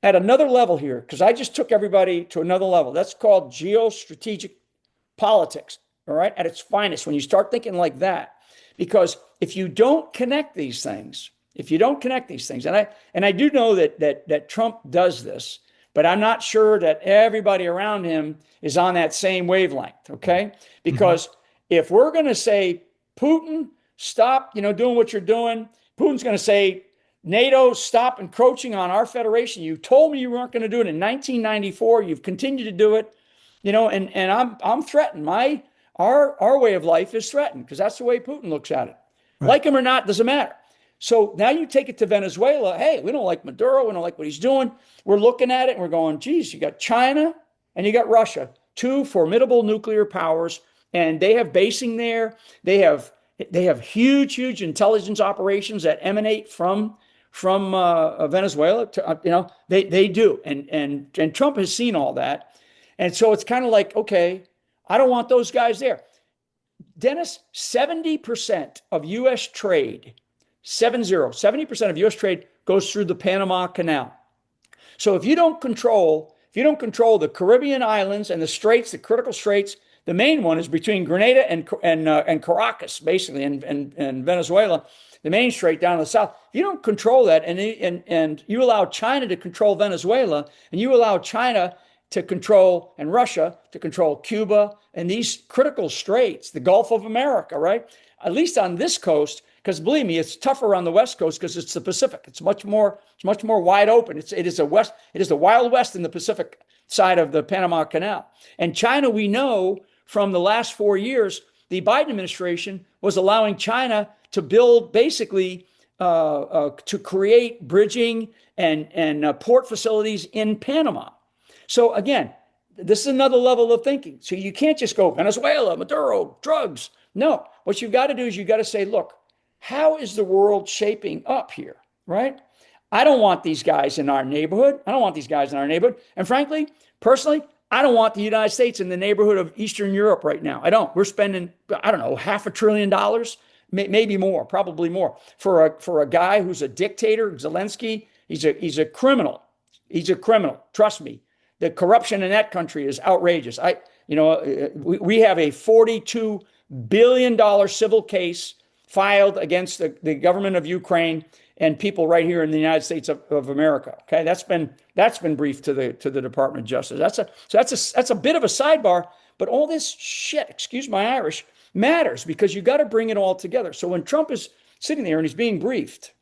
at another level here, because I just took everybody to another level. That's called geostrategic politics, all right, at its finest, when you start thinking like that. Because if you don't connect these things, and I do know that Trump does this, but I'm not sure that everybody around him is on that same wavelength, okay? Because if we're going to say, Putin, stop, doing what you're doing, Putin's going to say, NATO, stop encroaching on our federation. You told me you weren't going to do it in 1994. You've continued to do it, and I'm threatened. Our way of life is threatened because that's the way Putin looks at it. Right. Like him or not, doesn't matter. So now you take it to Venezuela. Hey, we don't like Maduro. We don't like what he's doing. We're looking at it and we're going, geez, you got China and you got Russia, two formidable nuclear powers, and they have basing there. They have huge intelligence operations that emanate from from Venezuela to, they do. And Trump has seen all that. And so it's kind of like, okay, I don't want those guys there. Dennis, 70% of U.S. trade, 70% of U.S. trade goes through the Panama Canal. So if you don't control the Caribbean islands and the straits, the critical straits, the main one is between Grenada and Caracas, basically, and Venezuela, the main strait down to the south. If you don't control that, and you allow China to control Venezuela, and you allow China to control, and Russia to control Cuba and these critical straits, the Gulf of America, right? At least on this coast, because believe me, it's tougher on the West Coast because it's the Pacific. It's much more wide open. It is the Wild West in the Pacific side of the Panama Canal. And China, we know from the last 4 years, the Biden administration was allowing China to build basically to create bridging and port facilities in Panama. So again, this is another level of thinking. So you can't just go Venezuela, Maduro, drugs. No, what you've got to do is you've got to say, look, how is the world shaping up here, right? I don't want these guys in our neighborhood. And frankly, personally, I don't want the United States in the neighborhood of Eastern Europe right now. I don't. We're spending, I don't know, $500 billion, maybe more, probably more, for a guy who's a dictator, Zelensky. He's a criminal. He's a criminal. Trust me. The corruption in that country is outrageous. We have a $42 billion civil case filed against the government of Ukraine and people right here in the United States of America. Okay, that's been briefed to the Department of Justice. That's a bit of a sidebar, but all this shit, excuse my Irish, matters because you got to bring it all together. So when Trump is sitting there and he's being briefed,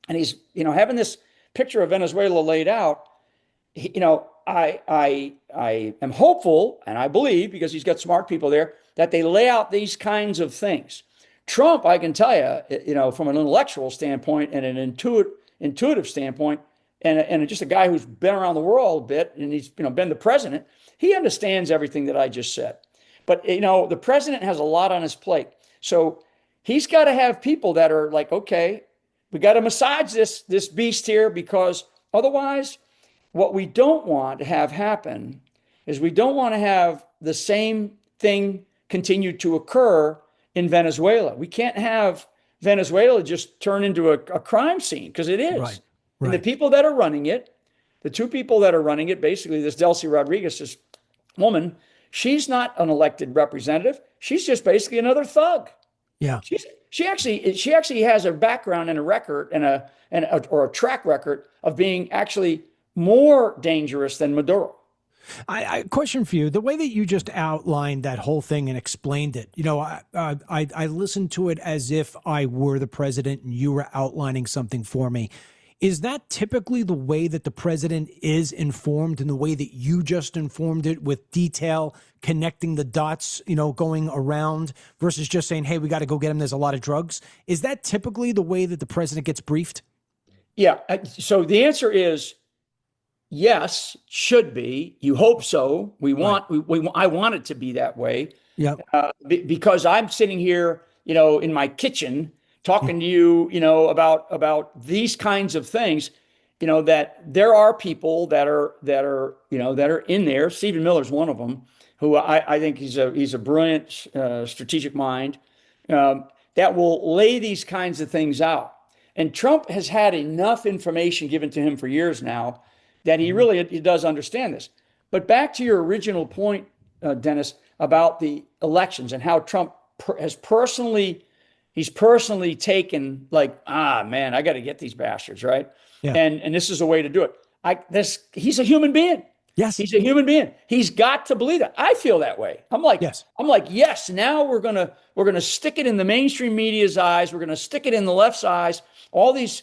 and he's having this picture of Venezuela laid out, I am hopeful, and I believe, because he's got smart people there, that they lay out these kinds of things. Trump, I can tell you, from an intellectual standpoint and an intuitive standpoint, and just a guy who's been around the world a bit, and he's been the president, he understands everything that I just said. But the president has a lot on his plate, so he's got to have people that are like, okay, we got to massage this beast here, because otherwise, what we don't want to have happen is we don't want to have the same thing continue to occur in Venezuela. We can't have Venezuela just turn into a crime scene, because it is. Right. And the people that are running it, the two people that are running it, basically this Delcy Rodriguez, this woman, she's not an elected representative. She's just basically another thug. Yeah. She actually has a background and a record or a track record of being actually more dangerous than Maduro. I question for you, the way that you just outlined that whole thing and explained it, I listened to it as if I were the president and you were outlining something for me. Is that typically the way that the president is informed, in the way that you just informed it, with detail, connecting the dots, going around, versus just saying, hey, we got to go get him, there's a lot of drugs? Is that typically the way that the president gets briefed? Yeah. So the answer is yes, should be. You hope so. I want it to be that way. Yeah. Because I'm sitting here, in my kitchen talking to you, about these kinds of things, that there are people that are in there. Stephen Miller's one of them, who I think he's a brilliant strategic mind, that will lay these kinds of things out. And Trump has had enough information given to him for years now that he does understand this. But back to your original point, Dennis, about the elections and how Trump has personally taken, like, man, I got to get these bastards, right? Yeah. And this is a way to do it. He's a human being. Yes, he's a human being. He's got to believe that. I feel that way. I'm like, yes. Now we're gonna stick it in the mainstream media's eyes. We're gonna stick it in the left's eyes. All this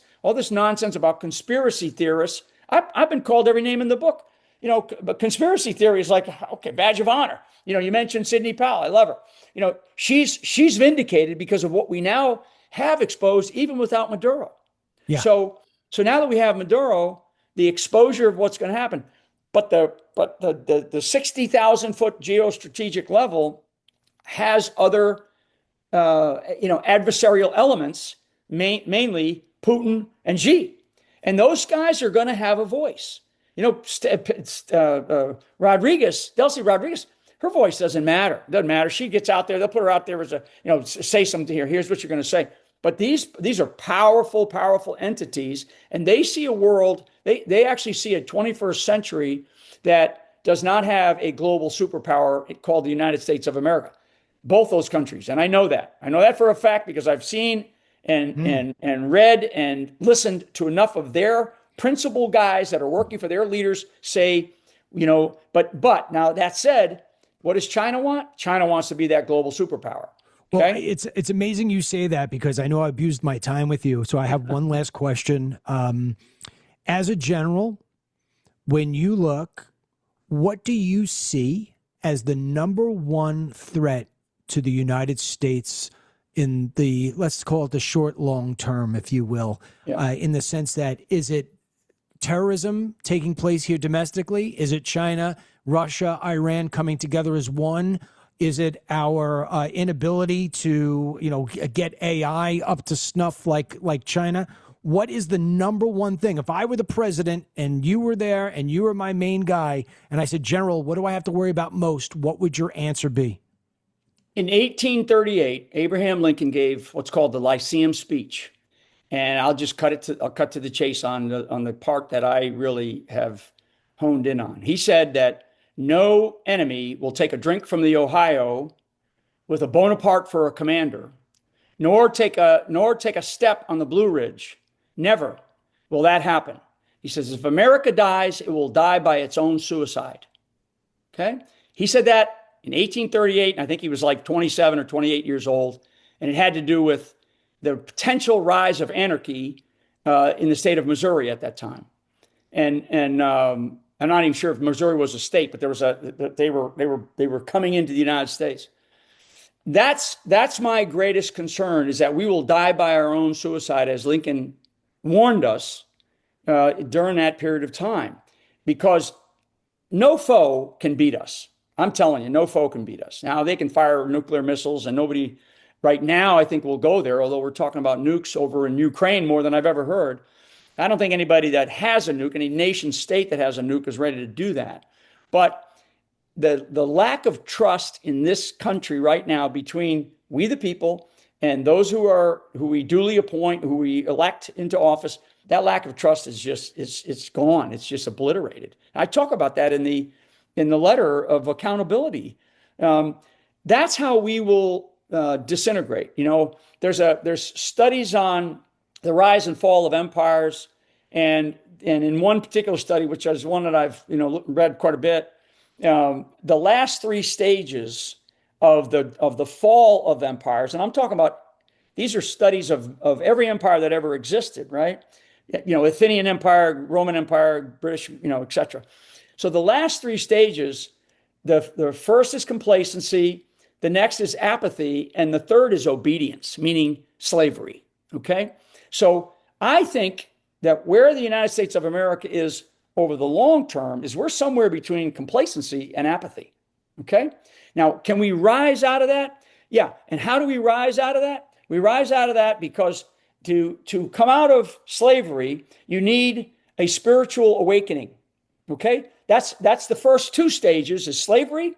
nonsense about conspiracy theorists. I've been called every name in the book. But conspiracy theory is like, okay, badge of honor. You mentioned Sidney Powell. I love her. She's vindicated because of what we now have exposed, even without Maduro. Yeah. So now that we have Maduro, the exposure of what's going to happen, but the 60,000 foot geostrategic level has other adversarial elements, mainly Putin and Xi. And those guys are going to have a voice. You know, Delcy Rodriguez, her voice doesn't matter. Doesn't matter. She gets out there. They'll put her out there as say something here. Here's what you're going to say. But these are powerful, powerful entities, and they see a world. They actually see a 21st century that does not have a global superpower called the United States of America. Both those countries, and I know that. I know that for a fact because I've seen and read and listened to enough of their principal guys that are working for their leaders say, but now that said, what does China want? China wants to be that global superpower. Okay? Well, it's amazing you say that because I know I abused my time with you. So I have one last question. As a general, when you look, what do you see as the number one threat to the United States in the, let's call it the short, long term, if you will, in the sense that, is it terrorism taking place here domestically? Is it China, Russia, Iran coming together as one? Is it our inability to, get AI up to snuff like China? What is the number one thing? If I were the president and you were there and you were my main guy, and I said, General, what do I have to worry about most? What would your answer be? In 1838, Abraham Lincoln gave what's called the Lyceum speech. And I'll cut to the chase on the part that I really have honed in on. He said that no enemy will take a drink from the Ohio with a Bonaparte for a commander, nor take a step on the Blue Ridge. Never will that happen. He says, if America dies, it will die by its own suicide. Okay? He said that in 1838, and I think he was like 27 or 28 years old, and it had to do with the potential rise of anarchy in the state of Missouri at that time. And I'm not even sure if Missouri was a state, but they were coming into the United States. That's my greatest concern, is that we will die by our own suicide, as Lincoln warned us during that period of time, because no foe can beat us. I'm telling you, no foe can beat us. Now, they can fire nuclear missiles, and nobody right now, I think, will go there, although we're talking about nukes over in Ukraine more than I've ever heard. I don't think anybody that has a nuke, any nation state that has a nuke, is ready to do that. But the lack of trust in this country right now between we the people and those who we duly appoint, who we elect into office, that lack of trust is just, it's gone. It's just obliterated. I talk about that in the letter of accountability. That's how we will disintegrate. There's studies on the rise and fall of empires, and in one particular study, which is one that I've read quite a bit, the last three stages of the fall of empires, and I'm talking about, these are studies of every empire that ever existed, right? Athenian Empire, Roman Empire, British, etc. So the last three stages, the first is complacency, the next is apathy, and the third is obedience, meaning slavery. Okay? So I think that where the United States of America is over the long term is we're somewhere between complacency and apathy. Okay? Now, can we rise out of that? Yeah. And how do we rise out of that? We rise out of that because to come out of slavery, you need a spiritual awakening. Okay? That's the first two stages, is slavery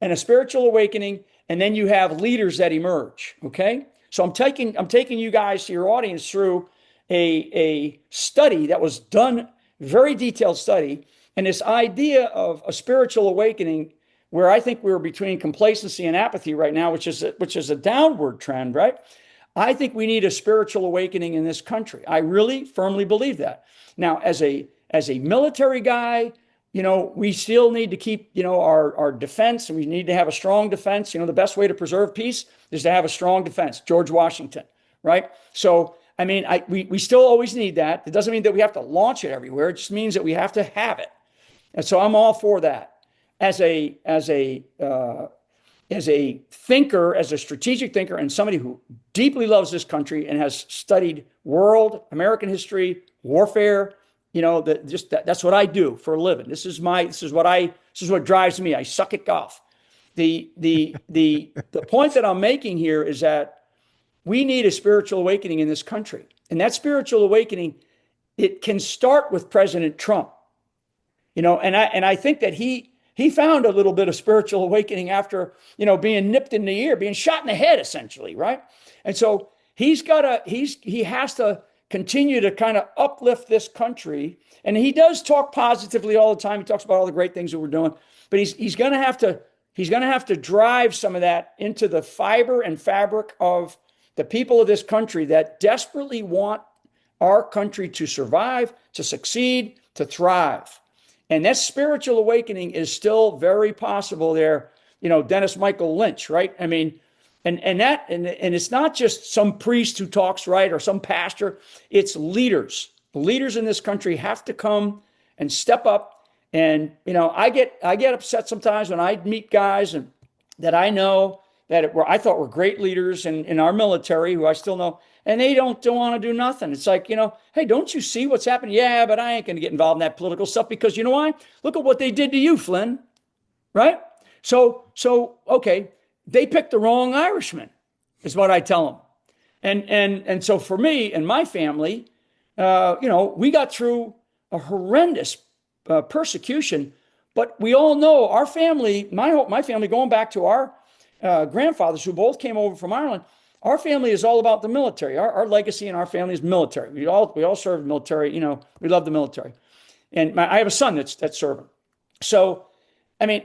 and a spiritual awakening, and then you have leaders that emerge. Okay? So I'm taking you guys, to your audience, through a study that was done, very detailed study, and this idea of a spiritual awakening, where I think we're between complacency and apathy right now, which is a downward trend, right? I think we need a spiritual awakening in this country. I really firmly believe that. Now, as a military guy, we still need to keep, our defense, and we need to have a strong defense. The best way to preserve peace is to have a strong defense. George Washington, right? So, we still always need that. It doesn't mean that we have to launch it everywhere. It just means that we have to have it. And so I'm all for that. As a thinker, as a strategic thinker, and somebody who deeply loves this country and has studied American history, warfare, that's what I do for a living. This is what drives me. I suck at golf. The point that I'm making here is that we need a spiritual awakening in this country. And that spiritual awakening it can start with President Trump, and I think that he found a little bit of spiritual awakening after, being nipped in the ear, being shot in the head, essentially, right? And so he has to continue to kind of uplift this country. And he does talk positively all the time. He talks about all the great things that we're doing, but he's going to have to drive some of that into the fiber and fabric of the people of this country that desperately want our country to survive, to succeed, to thrive. And that spiritual awakening is still very possible there. Dennis Michael Lynch, right? I mean, and it's not just some priest who talks, right, or some pastor. It's leaders. The leaders in this country have to come and step up. And I get upset sometimes when I meet guys and that I know that I thought were great leaders in our military, who I still know, and they don't want to do nothing. It's like, hey, don't you see what's happening? Yeah, but I ain't going to get involved in that political stuff because you know why? Look at what they did to you, Flynn, right? So okay. They picked the wrong Irishman, is what I tell them. And so for me and my family, we got through a horrendous persecution, but we all know our family, my family, going back to our grandfathers who both came over from Ireland, our family is all about the military. Our legacy in our family is military. We all serve military. We love the military. And I have a son that's serving. So, I mean,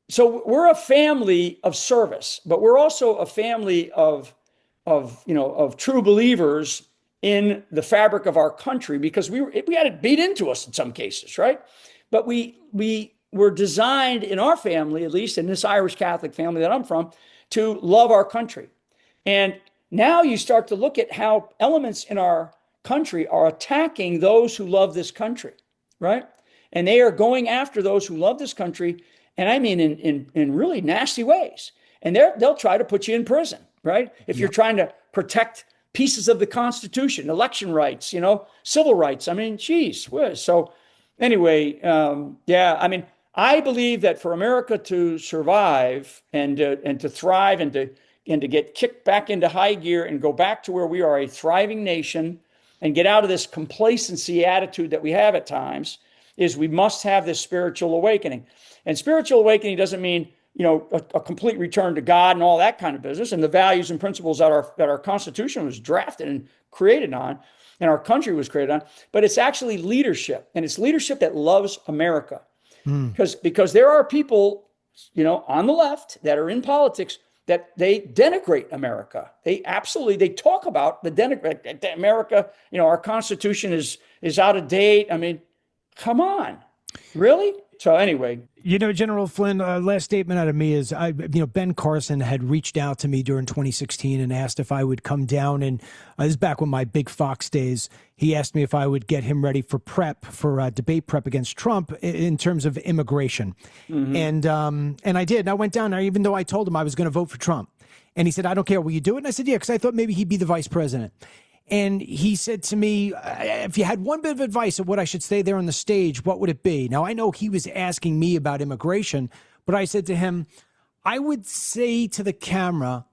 so we're a family of service, but we're also a family of true believers in the fabric of our country, because we had it beat into us in some cases, right? But we were designed in our family, at least in this Irish Catholic family that I'm from, to love our country. And now you start to look at how elements in our country are attacking those who love this country, right? And they are going after those who love this country. And I mean, in really nasty ways. And they'll try to put you in prison, right? If you're trying to protect pieces of the Constitution, election rights, civil rights. I mean, geez whiz. So anyway, I mean, I believe that for America to survive and to thrive and to get kicked back into high gear and go back to where we are a thriving nation and get out of this complacency attitude that we have at times, is we must have this spiritual awakening. And spiritual awakening doesn't mean, a complete return to God and all that kind of business and the values and principles that our Constitution was drafted and created on, and our country was created on, but it's actually leadership, and it's leadership that loves America. Because there are people, on the left that are in politics that they denigrate America. They talk about the denigrate America. Our Constitution is out of date. I mean, come on, really? So anyway, General Flynn, last statement out of me is, Ben Carson had reached out to me during 2016 and asked if I would come down, and this is back when my big Fox days. He asked me if I would get him ready for debate prep against Trump in terms of immigration, and I did. And I went down there, even though I told him I was going to vote for Trump, and he said, "I don't care, will you do it?" And I said, "Yeah," because I thought maybe he'd be the vice president. And he said to me, if you had one bit of advice of what I should say there on the stage, what would it be? Now, I know he was asking me about immigration, but I said to him, I would say to the camera,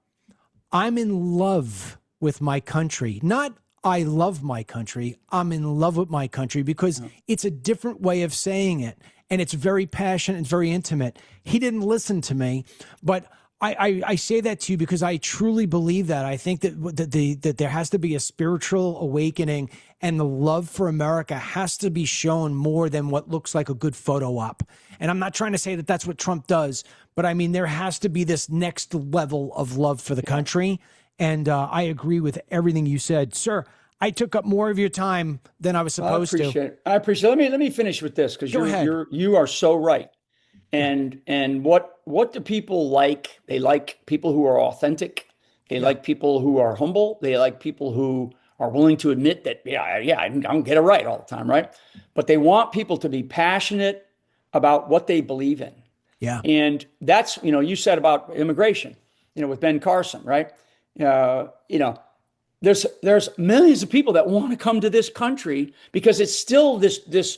I'm in love with my country. Not I love my country. I'm in love with my country, because it's a different way of saying it. And it's very passionate and very intimate. He didn't listen to me, but I say that to you because I truly believe that. I think that there has to be a spiritual awakening, and the love for America has to be shown more than what looks like a good photo op. And I'm not trying to say that that's what Trump does, but I mean, there has to be this next level of love for the country. And I agree with everything you said, sir. I took up more of your time than I was supposed to. I appreciate it. Let me finish with this, because you are so right. And what do people like? They like people who are authentic. They like people who are humble. They like people who are willing to admit that, I don't get it right all the time, right? But they want people to be passionate about what they believe in. Yeah. And that's, you said about immigration, with Ben Carson, right? There's millions of people that want to come to this country because it's still this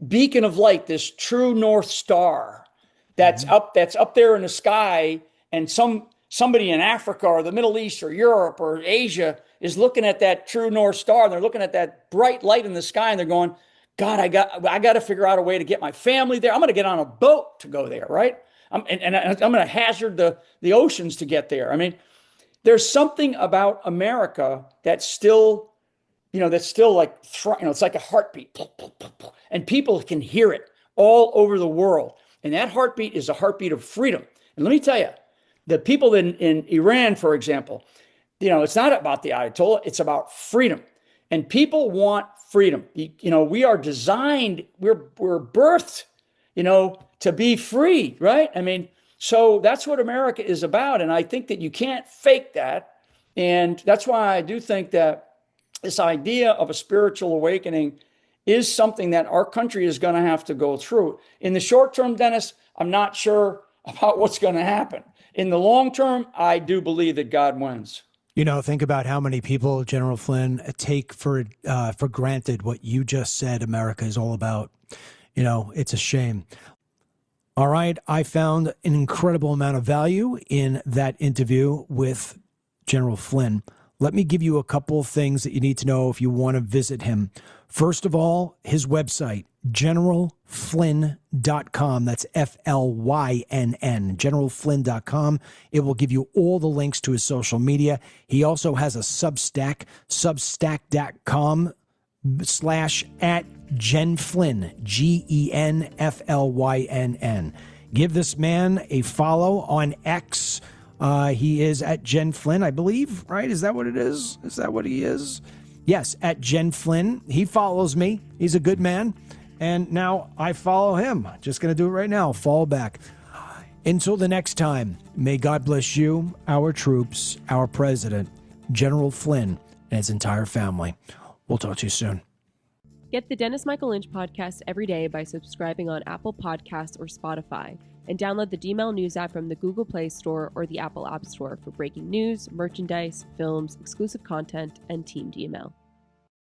beacon of light, this true North Star that's up there in the sky, and somebody in Africa or the Middle East or Europe or Asia is looking at that true North Star, and they're looking at that bright light in the sky, and they're going, God, I got to figure out a way to get my family there. I'm going to get on a boat to go there, right? I'm going to hazard the oceans to get there. I mean, there's something about America that's still, like, it's like a heartbeat, and people can hear it all over the world. And that heartbeat is a heartbeat of freedom. And let me tell you, the people in Iran, for example, it's not about the Ayatollah, it's about freedom. And people want freedom. We are designed, we're birthed, to be free, right? I mean, so that's what America is about. And I think that you can't fake that. And that's why I do think that this idea of a spiritual awakening is something that our country is going to have to go through. In the short term, Dennis, I'm not sure about what's going to happen. In the long term, I do believe that God wins. Think about how many people, General Flynn, take for granted what you just said America is all about. It's a shame. All right. I found an incredible amount of value in that interview with General Flynn. Let me give you a couple of things that you need to know if you want to visit him. First of all, his website, generalflynn.com. That's FLYNN, generalflynn.com. It will give you all the links to his social media. He also has a Substack, substack.com/@GenFlynn, GenFlynn. Give this man a follow on X. He is at Gen Flynn, I believe, right? Is that what it is? Is that what he is? Yes, at Gen Flynn. He follows me. He's a good man. And now I follow him. Just going to do it right now. Follow back. Until the next time, may God bless you, our troops, our president, General Flynn, and his entire family. We'll talk to you soon. Get the Dennis Michael Lynch podcast every day by subscribing on Apple Podcasts or Spotify, and download the DML News app from the Google Play Store or the Apple App Store for breaking news, merchandise, films, exclusive content, and Team DML.